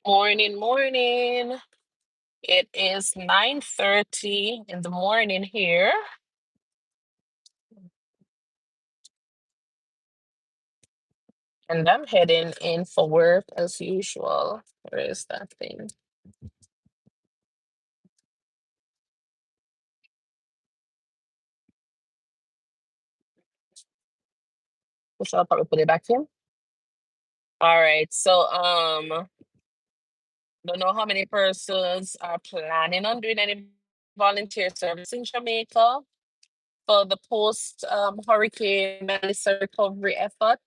Morning, morning. It is 9:30 in the morning here, and I'm heading in for work as usual. Where is that thing? Which I'll probably put it back in. All right. Don't know how many persons are planning on doing any volunteer service in Jamaica for the post Hurricane Melissa recovery effort.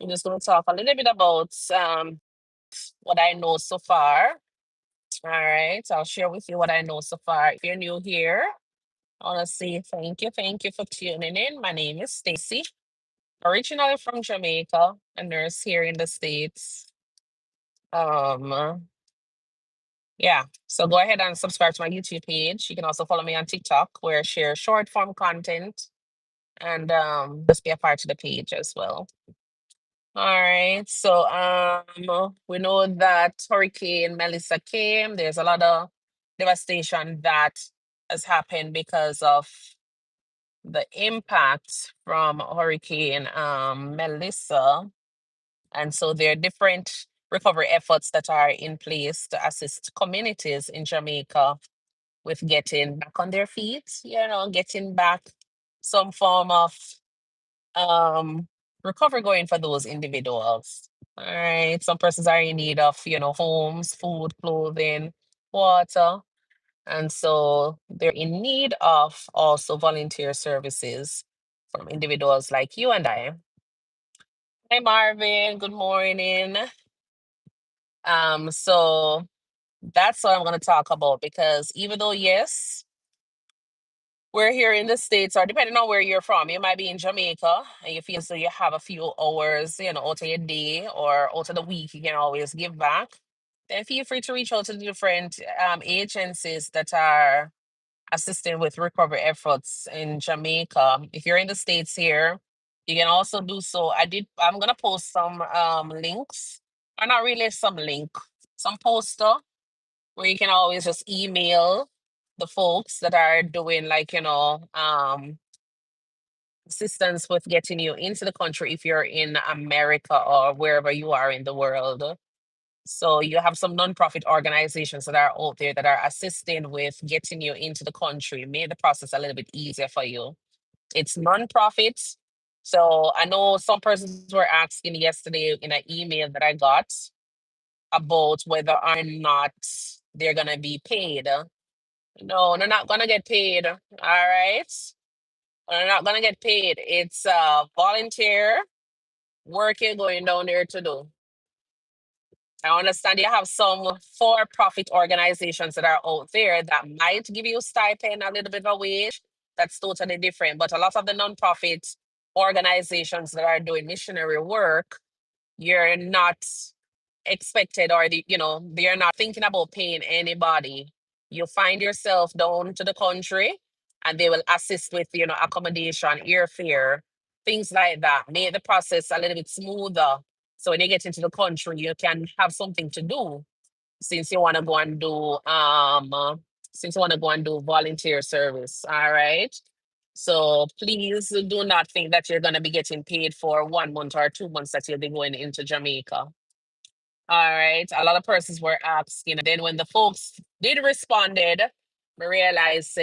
I'm just going to talk a little bit about what I know so far. All right, I'll share with you what I know so far. If you're new here, I want to say thank you for tuning in. My name is Stacy, originally from Jamaica, a nurse here in the States. Um, yeah, so go ahead and subscribe to my YouTube page. You can also follow me on TikTok, where I share short form content and just be a part of the page as well. All right, we know that Hurricane Melissa came. There's a lot of devastation that has happened because of the impact from Hurricane Melissa. And so there are different recovery efforts that are in place to assist communities in Jamaica with getting back on their feet, getting back some form of um recovery going for those individuals. All right. Some persons are in need of, homes, food, clothing, water. And so they're in need of also volunteer services from individuals like you and I. Hi, Marvin. Good morning. So that's what I'm going to talk about because even though, yes, we're here in the States, or depending on where you're from, you might be in Jamaica and you feel so you have a few hours, out of your day or out of the week, you can always give back. Then feel free to reach out to the different agencies that are assisting with recovery efforts in Jamaica. If you're in the States here, you can also do so. I'm gonna post some links, or not really some link, some poster where you can always just email the folks that are doing like, assistance with getting you into the country if you're in America or wherever you are in the world. So you have some nonprofit organizations that are out there that are assisting with getting you into the country, made the process a little bit easier for you. It's nonprofit. So I know some persons were asking yesterday in an email that I got about whether or not they're gonna be paid. No, they're not gonna get paid. All right. They're not gonna get paid. It's volunteer work you're going down there to do. I understand you have some for-profit organizations that are out there that might give you stipend, a little bit of a wage. That's totally different. But a lot of the nonprofit organizations that are doing missionary work, you're not expected, or they're not thinking about paying anybody. You find yourself down to the country and they will assist with, accommodation, airfare, things like that. Make the process a little bit smoother. So when you get into the country, you can have something to do since you want to go and do volunteer service. All right. So please do not think that you're gonna be getting paid for 1 month or 2 months that you'll be going into Jamaica. All right. A lot of persons were asking. And then when the folks did responded, we realized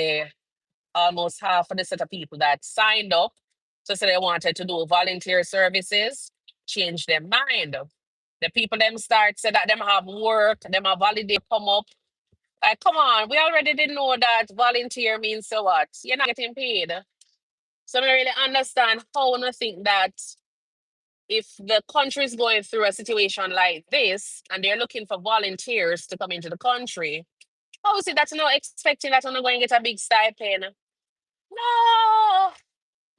almost half of the set of people that signed up to say they wanted to do volunteer services changed their mind. The people them start say that them have work, them have holiday come up. Like, come on, we already didn't know that volunteer means so what? You're not getting paid. So I don't really understand how I think that if the country is going through a situation like this and they're looking for volunteers to come into the country, how is it that you're not expecting that you're not going to get a big stipend? No.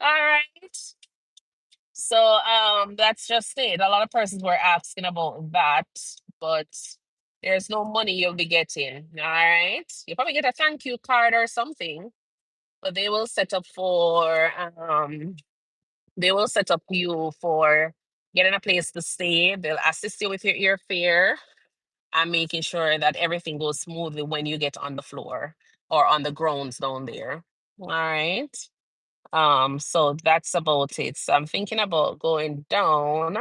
All right. So that's just it. A lot of persons were asking about that, but there's no money you'll be getting. All right. You probably get a thank you card or something, but they will set up you for getting a place to stay. They'll assist you with your airfare. and making sure that everything goes smoothly when you get on the floor or on the grounds down there. All right. So that's about it. So I'm thinking about going down.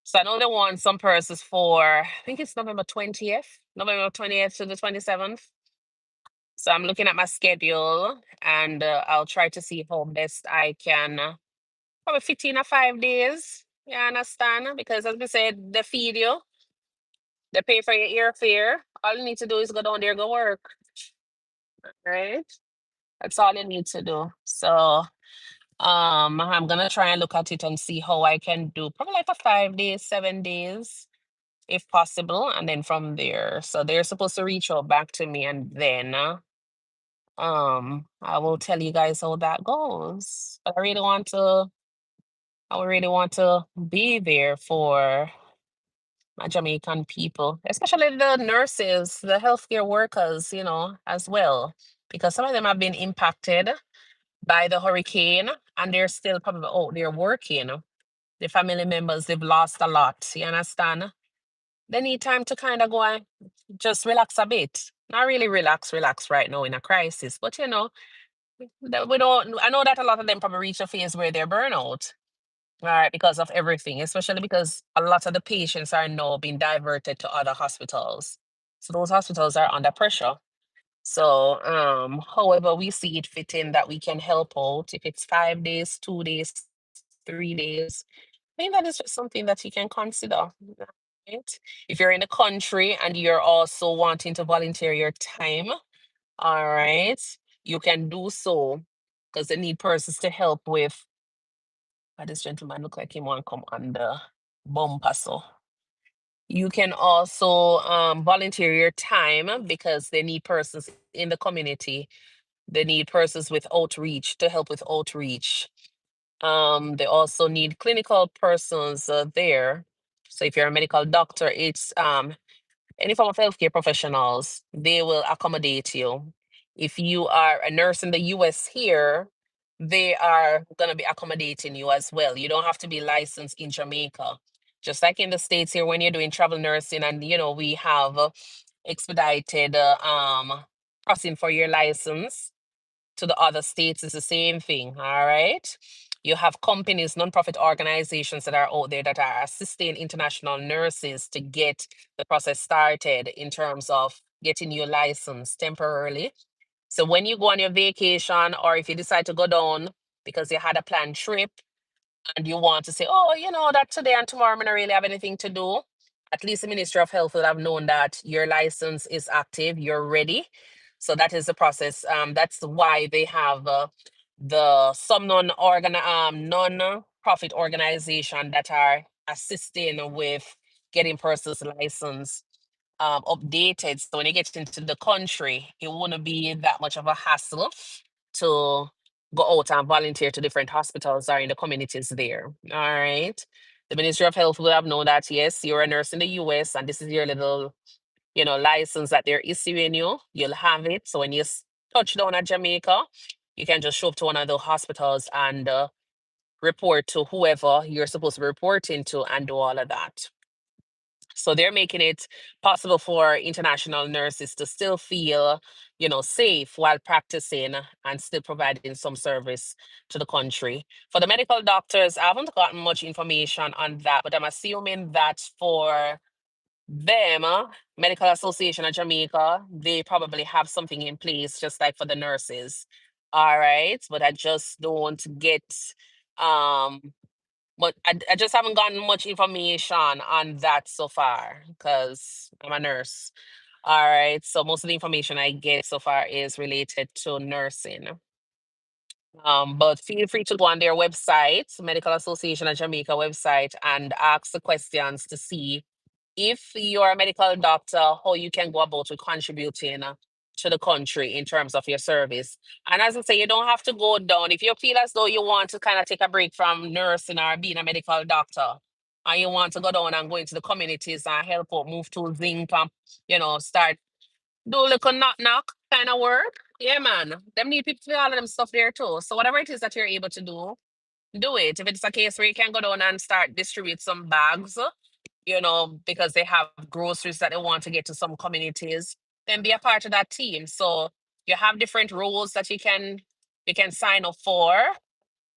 So I know they want some purses for, I think it's November 20th to the 27th. So I'm looking at my schedule and I'll try to see how best I can probably fit in a 5 days. You understand? Because as we said, they feed you, they pay for your airfare. All you need to do is go down there, go work, right? That's all you need to do. So I'm gonna try and look at it and see how I can do probably like a 5 days, 7 days, if possible, and then from there. So they're supposed to reach out back to me, and then I will tell you guys how that goes. But I really want to be there for my Jamaican people, especially the nurses, the healthcare workers, as well, because some of them have been impacted by the hurricane and they're still probably out there working. The family members, they've lost a lot. You understand? They need time to kind of go and just relax a bit. Not really relax right now in a crisis, but that we don't. I know that a lot of them probably reach a phase where they're burnout, right, because of everything, especially because a lot of the patients are now being diverted to other hospitals. So those hospitals are under pressure. So, however, we see it fitting that we can help out if it's 5 days, 2 days, 3 days. I think that is just something that you can consider. Right? If you're in the country and you're also wanting to volunteer your time, all right, you can do so because they need persons to help with. This gentleman look like he want to come on the bumper, so you can also volunteer your time because they need persons in the community. They need persons with outreach to help with outreach. They also need clinical persons there. So if you're a medical doctor, it's any form of healthcare professionals, they will accommodate you. If you are a nurse in the US here, they are going to be accommodating you as well. You don't have to be licensed in Jamaica. Just like in the States here, when you're doing travel nursing, and we have expedited processing for your license to the other states, is the same thing. All right. You have companies, nonprofit organizations that are out there that are assisting international nurses to get the process started in terms of getting your license temporarily. So when you go on your vacation, or if you decide to go down because you had a planned trip, and you want to say, oh, that today and tomorrow I don't really have anything to do, at least the Ministry of Health will have known that your license is active, you're ready. So that is the process. That's why they have some non-profit organization that are assisting with getting persons license updated. So when you get into the country, it wouldn't be that much of a hassle to go out and volunteer to different hospitals or in the communities there. All right. The Ministry of Health will have known that, yes, you're a nurse in the US and this is your little, license that they're issuing you. You'll have it. So when you touch down at Jamaica, you can just show up to one of the hospitals and report to whoever you're supposed to be reporting to and do all of that. So they're making it possible for international nurses to still feel, safe while practicing and still providing some service to the country. For the medical doctors, I haven't gotten much information on that, but I'm assuming that for them, Medical Association of Jamaica, they probably have something in place, just like for the nurses. All right. But I just don't get um but I just haven't gotten much information on that so far because I'm a nurse. All right. So most of the information I get so far is related to nursing. But feel free to go on their website, Medical Association of Jamaica website, and ask the questions to see if you're a medical doctor, how you can go about with contributing to the country in terms of your service. And as I say, you don't have to go down. If you feel as though you want to kind of take a break from nursing or being a medical doctor, and you want to go down and go into the communities and help out, move to zinc and, start do a little knock knock kind of work. Yeah, man. Them need people for all of them stuff there too. So whatever it is that you're able to do it. If it's a case where you can go down and start distribute some bags, because they have groceries that they want to get to some communities, then be a part of that team. So you have different roles that you can sign up for.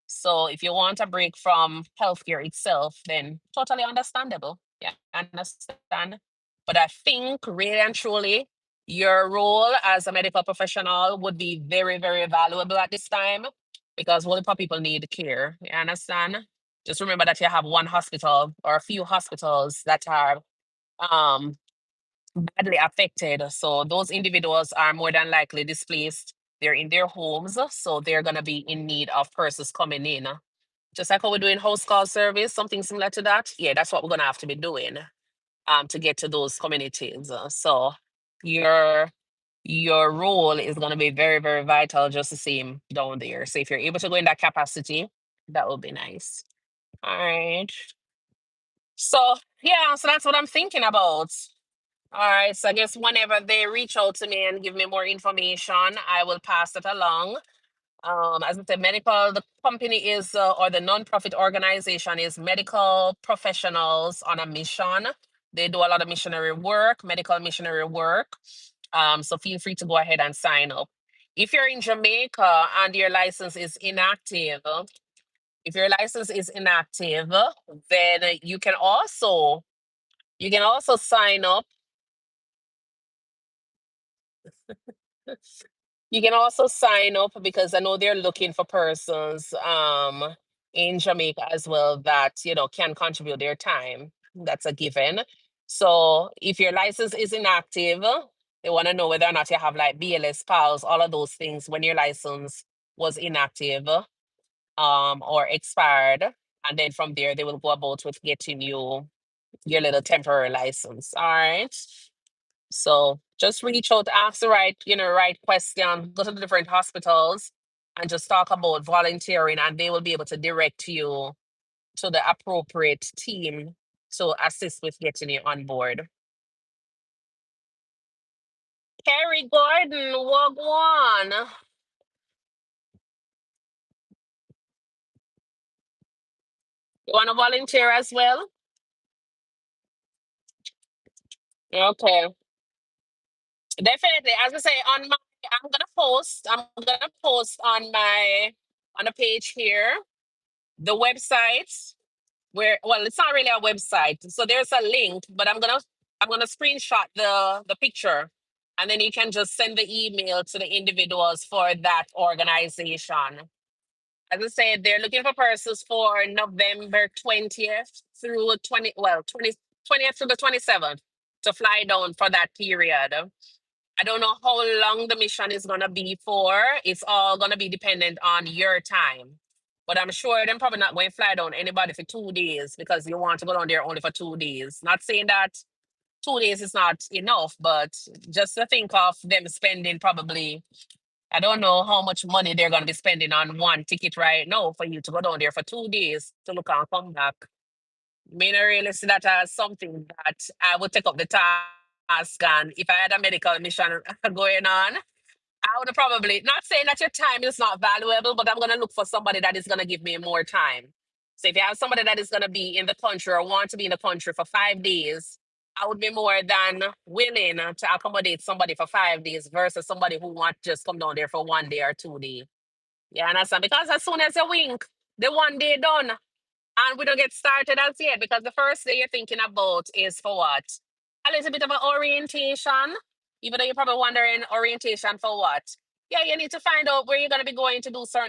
So if you want a break from healthcare itself, then totally understandable. Yeah, I understand. But I think really and truly, your role as a medical professional would be very, very valuable at this time because Wolipa people need care. You understand? Just remember that you have one hospital or a few hospitals that are um, badly affected. So those individuals are more than likely displaced. They're in their homes, so they're going to be in need of persons coming in. Just like how we're doing house call service, something similar to that. Yeah, that's what we're going to have to be doing to get to those communities. So your your role is going to be very, very vital, just the same down there. So if you're able to go in that capacity, that would be nice. All right. So yeah, so that's what I'm thinking about. All right, so I guess whenever they reach out to me and give me more information, I will pass it along. As I said, the company is, or the nonprofit organization is Medical Professionals on a Mission. They do a lot of missionary work, medical missionary work. So feel free to go ahead and sign up. If you're in Jamaica and your license is inactive, then you can also sign up. You can also sign up because I know they're looking for persons in Jamaica as well that can contribute their time. That's a given. So if your license is inactive, they want to know whether or not you have like BLS PALS, all of those things when your license was inactive or expired. And then from there they will go about with getting you your little temporary license. All right. So just reach out, ask the right question, go to the different hospitals and just talk about volunteering and they will be able to direct you to the appropriate team to assist with getting you on board. Carrie Gordon, Wagwan. You want to volunteer as well? Okay. Definitely. As I say, I'm gonna post on the page here, the website well, it's not really a website, so there's a link, but I'm gonna screenshot the picture and then you can just send the email to the individuals for that organization. As I said, they're looking for persons for November 20th through 20th to the 27th to fly down for that period. I don't know how long the mission is gonna be for. It's all gonna be dependent on your time. But I'm sure they're probably not going to fly down anybody for 2 days because you want to go down there only for 2 days. Not saying that 2 days is not enough, but just to think of them spending probably, I don't know how much money they're gonna be spending on one ticket right now for you to go down there for 2 days to look and come back. Me not really see that as something that I would take up the task and if I had a medical mission going on, I would probably not saying that your time is not valuable, but I'm gonna look for somebody that is gonna give me more time. So if you have somebody that is gonna be in the country or want to be in the country for 5 days, I would be more than willing to accommodate somebody for 5 days versus somebody who want to just come down there for 1 day or 2 days. Yeah, understand? Because as soon as you wink, the 1 day done. And we don't get started as yet because the first day you're thinking about is for what? A little bit of an orientation, even though you're probably wondering orientation for what? Yeah, you need to find out where you're going to be going to do certain